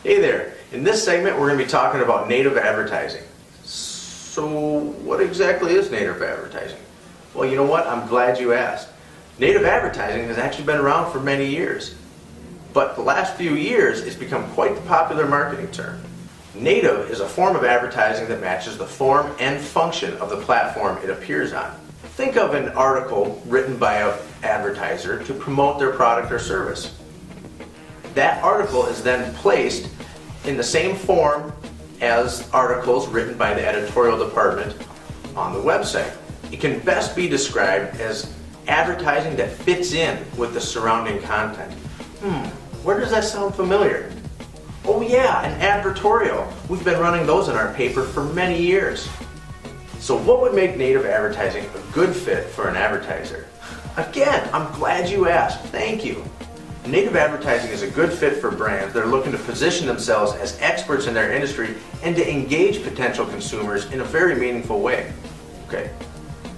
Hey there, in this segment we're going to be talking about native advertising. So what exactly is native advertising? Well, you know what? I'm glad you asked. Native advertising has actually been around for many years, but the last few years it's become quite the popular marketing term. Native is a form of advertising that matches the form and function of the platform it appears on. Think of an article written by an advertiser to promote their product or service. That article is then placed in the same form as articles written by the editorial department on the website. It can best be described as advertising that fits in with the surrounding content. Where does that sound familiar? Oh yeah, an advertorial. We've been running those in our paper for many years. So what would make native advertising a good fit for an advertiser? Again, I'm glad you asked. Thank you. Native advertising is a good fit for brands that are looking to position themselves as experts in their industry and to engage potential consumers in a very meaningful way. Okay.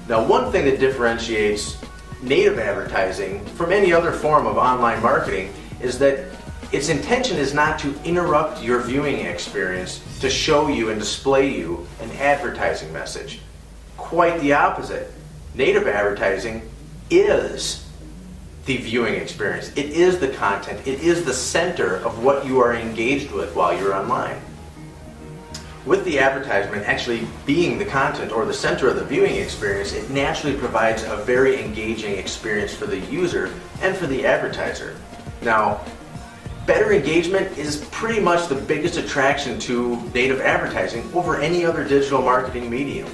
Now, one thing that differentiates native advertising from any other form of online marketing is that its intention is not to interrupt your viewing experience to show you and display you an advertising message. Quite the opposite. Native advertising is the viewing experience. It is the content. It is the center of what you are engaged with while you're online. With the advertisement actually being the content or the center of the viewing experience, it naturally provides a very engaging experience for the user and for the advertiser. Now, better engagement is pretty much the biggest attraction to native advertising over any other digital marketing medium.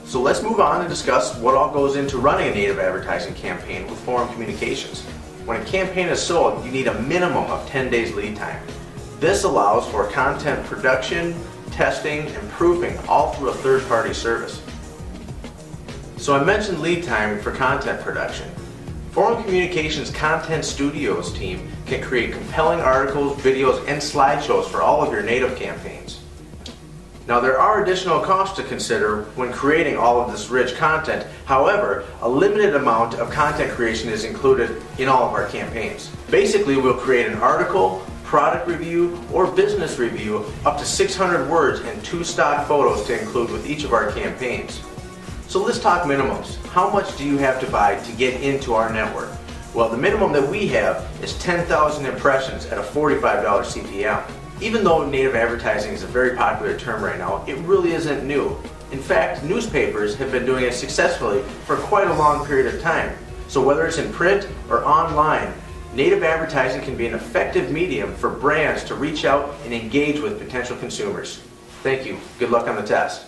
So let's move on and discuss what all goes into running a native advertising campaign with Forum Communications. When a campaign is sold, you need a minimum of 10 days lead time. This allows for content production, testing, and proofing all through a third-party service. So I mentioned lead time for content production. Forum Communications Content Studios team can create compelling articles, videos, and slideshows for all of your native campaigns. Now, there are additional costs to consider when creating all of this rich content. However, a limited amount of content creation is included in all of our campaigns. Basically, we'll create an article, product review, or business review up to 600 words and 2 stock photos to include with each of our campaigns. So let's talk minimums. How much do you have to buy to get into our network? Well, the minimum that we have is 10,000 impressions at a $45 CPM. Even though native advertising is a very popular term right now, it really isn't new. In fact, newspapers have been doing it successfully for quite a long period of time. So whether it's in print or online, native advertising can be an effective medium for brands to reach out and engage with potential consumers. Thank you. Good luck on the test.